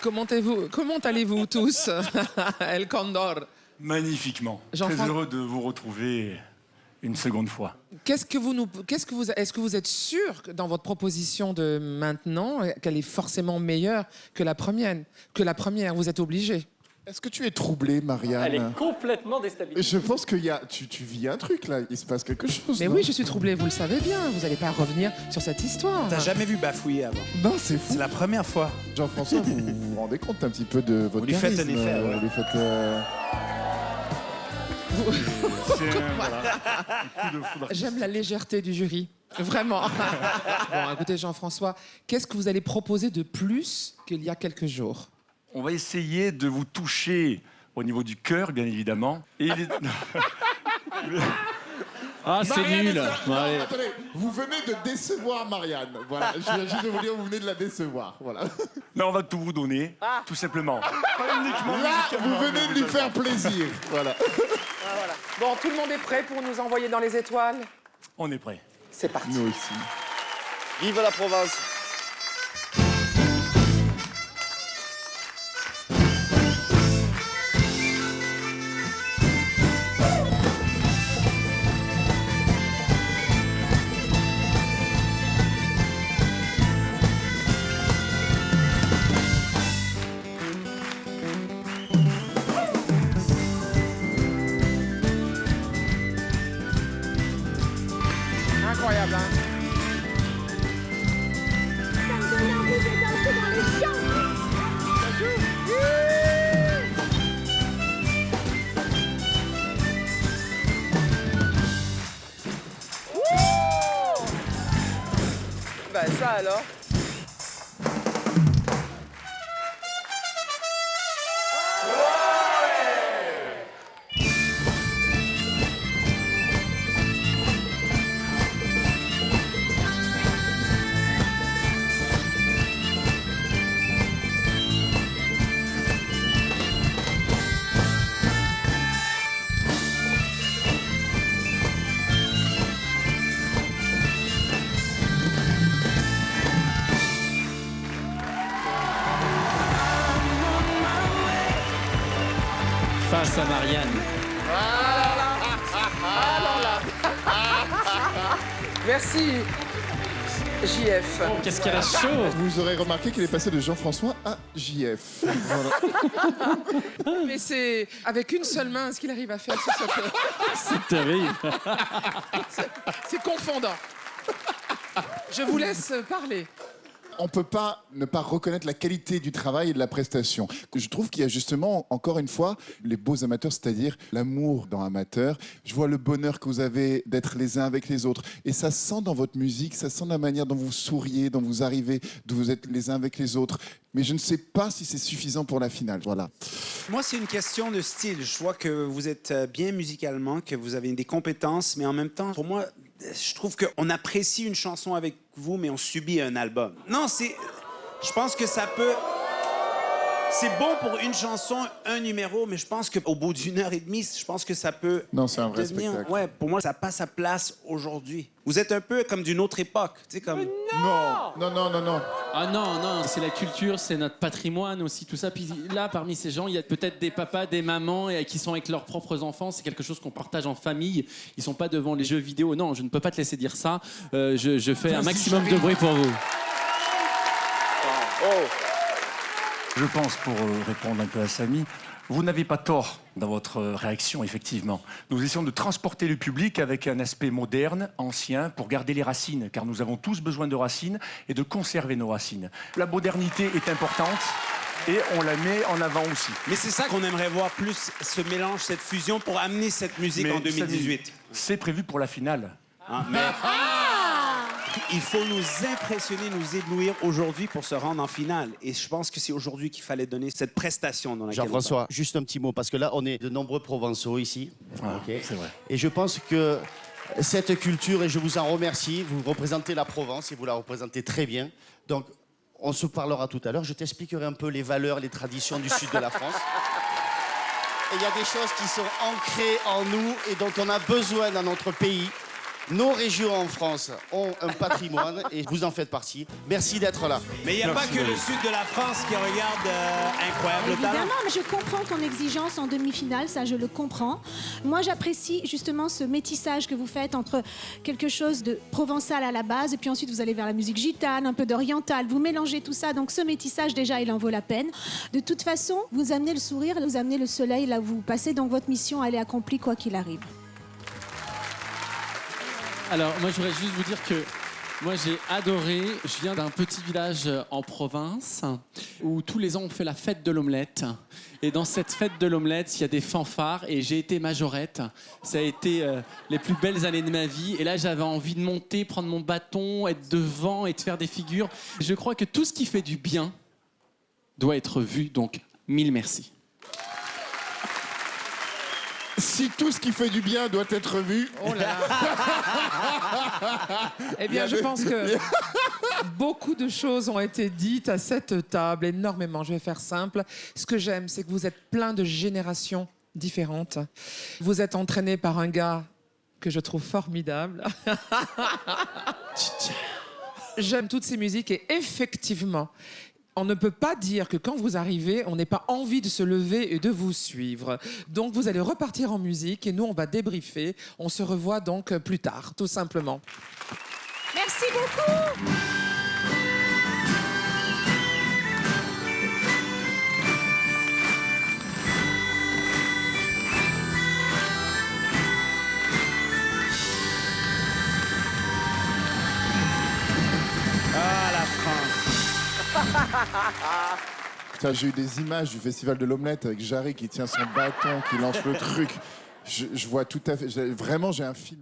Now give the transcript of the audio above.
Comment allez-vous tous? El Condor. Magnifiquement. Très heureux de vous retrouver une seconde fois. Est-ce que vous êtes sûr que dans votre proposition de maintenant qu'elle est forcément meilleure que la première? Vous êtes obligé. Est-ce que tu es troublée, Marianne? Elle est complètement déstabilisée. Je pense que tu vis un truc, là. Il se passe quelque chose. Mais non? oui, je suis troublée, vous le savez bien. Vous n'allez pas revenir sur cette histoire. T'as jamais vu bafouiller avant? Non, c'est fou. C'est la première fois. Jean-François, vous vous rendez compte un petit peu de votre Vous lui faites charisme, un effet, ouais. Vous lui faites... Un coup de foudre. J'aime la légèreté du jury. Vraiment. Bon, écoutez, Jean-François, qu'est-ce que vous allez proposer de plus qu'il y a quelques jours? On va essayer de vous toucher au niveau du cœur, bien évidemment. Et Ah, c'est Marianne nul. Non, Ouais. attendez, vous venez de décevoir Marianne. Voilà, je viens juste de vous dire, vous venez de la décevoir. Voilà. Mais on va tout vous donner, tout simplement. Pas uniquement Là, musicalement, vous venez mais de lui faire plaisir. Voilà. Bon, tout le monde est prêt pour nous envoyer dans les étoiles? On est prêt. C'est parti. Nous aussi. Vive la Provence. Incroyable, hein? Ça me donne envie de danser dans les champs. Ben ça alors. Face à Marianne. Merci, JF. Qu'est-ce qu'elle a chaud. Vous aurez remarqué qu'il est passé de Jean-François à JF. Voilà. Mais c'est avec une seule main ce qu'il arrive à faire sur cette... C'est terrible. C'est confondant. Je vous laisse parler. On ne peut pas ne pas reconnaître la qualité du travail et de la prestation. Je trouve qu'il y a justement, encore une fois, les beaux amateurs, c'est-à-dire l'amour dans Amateur. Je vois le bonheur que vous avez d'être les uns avec les autres. Et ça se sent dans votre musique, ça se sent dans la manière dont vous souriez, dont vous arrivez, dont vous êtes les uns avec les autres. Mais je ne sais pas si c'est suffisant pour la finale. Voilà. Moi, c'est une question de style. Je vois que vous êtes bien musicalement, que vous avez des compétences, mais en même temps, pour moi, je trouve qu'on apprécie une chanson avec vous, mais on subit un album. Non, c'est... Je pense que ça peut... C'est bon pour une chanson, un numéro, mais je pense qu'au bout d'une heure et demie, je pense que ça peut... Non, c'est un vrai devenir... spectacle. Ouais, pour moi, ça n'a pas sa place aujourd'hui. Vous êtes un peu comme d'une autre époque, tu sais, comme... Non, non, non, non, non. Ah non, non, c'est la culture, c'est notre patrimoine aussi, tout ça. Puis là, parmi ces gens, il y a peut-être des papas, des mamans qui sont avec leurs propres enfants. C'est quelque chose qu'on partage en famille. Ils sont pas devant les jeux vidéo. Non, je ne peux pas te laisser dire ça. Je fais un maximum de bruit pour vous. Je pense, pour répondre un peu à Samy, vous n'avez pas tort dans votre réaction, effectivement. Nous essayons de transporter le public avec un aspect moderne, ancien, pour garder les racines, car nous avons tous besoin de racines et de conserver nos racines. La modernité est importante et on la met en avant aussi. Mais c'est ça qu'on aimerait voir, plus ce mélange, cette fusion, pour amener cette musique en 2018. Samy, c'est prévu pour la finale. Hein, mais il faut nous impressionner, nous éblouir aujourd'hui pour se rendre en finale. Et je pense que c'est aujourd'hui qu'il fallait donner cette prestation dans laquelle Jean-François, juste un petit mot, parce que là, on est de nombreux Provençaux ici. Ah, Ok. c'est vrai. Et je pense que cette culture et je vous en remercie. Vous représentez la Provence et vous la représentez très bien. Donc, on se parlera tout à l'heure. Je t'expliquerai un peu les valeurs, les traditions du sud de la France. Et il y a des choses qui sont ancrées en nous et dont on a besoin dans notre pays. Nos régions en France ont un patrimoine et vous en faites partie. Merci d'être là. Mais il n'y a pas que le sud de la France qui regarde Incroyable Talent. Évidemment, mais je comprends ton exigence en demi-finale, ça je le comprends. Moi j'apprécie justement ce métissage que vous faites entre quelque chose de provençal à la base et puis ensuite vous allez vers la musique gitane, un peu d'oriental, vous mélangez tout ça, donc ce métissage déjà il en vaut la peine. De toute façon, vous amenez le sourire, vous amenez le soleil là où vous passez, donc votre mission elle est accomplie quoi qu'il arrive. Alors, moi, je voudrais juste vous dire que moi, j'ai adoré. Je viens d'un petit village en province où tous les ans, on fait la fête de l'omelette. Et dans cette fête de l'omelette, il y a des fanfares et j'ai été majorette. Ça a été les plus belles années de ma vie. Et là, j'avais envie de monter, prendre mon bâton, être devant et de faire des figures. Je crois que tout ce qui fait du bien doit être vu. Donc, mille merci. Si tout ce qui fait du bien doit être vu. Oh là là. Eh bien, je pense que beaucoup de choses ont été dites à cette table, énormément. Je vais faire simple. Ce que j'aime, c'est que vous êtes plein de générations différentes. Vous êtes entraînés par un gars que je trouve formidable. J'aime toutes ces musiques et effectivement, on ne peut pas dire que quand vous arrivez, on n'ait pas envie de se lever et de vous suivre. Donc, vous allez repartir en musique et nous, on va débriefer. On se revoit donc plus tard, tout simplement. Merci beaucoup. Ah, la France. Putain, j'ai eu des images du Festival de l'Omelette avec Jarry qui tient son bâton, qui lance le truc. Je vois tout à fait. Vraiment, j'ai un film.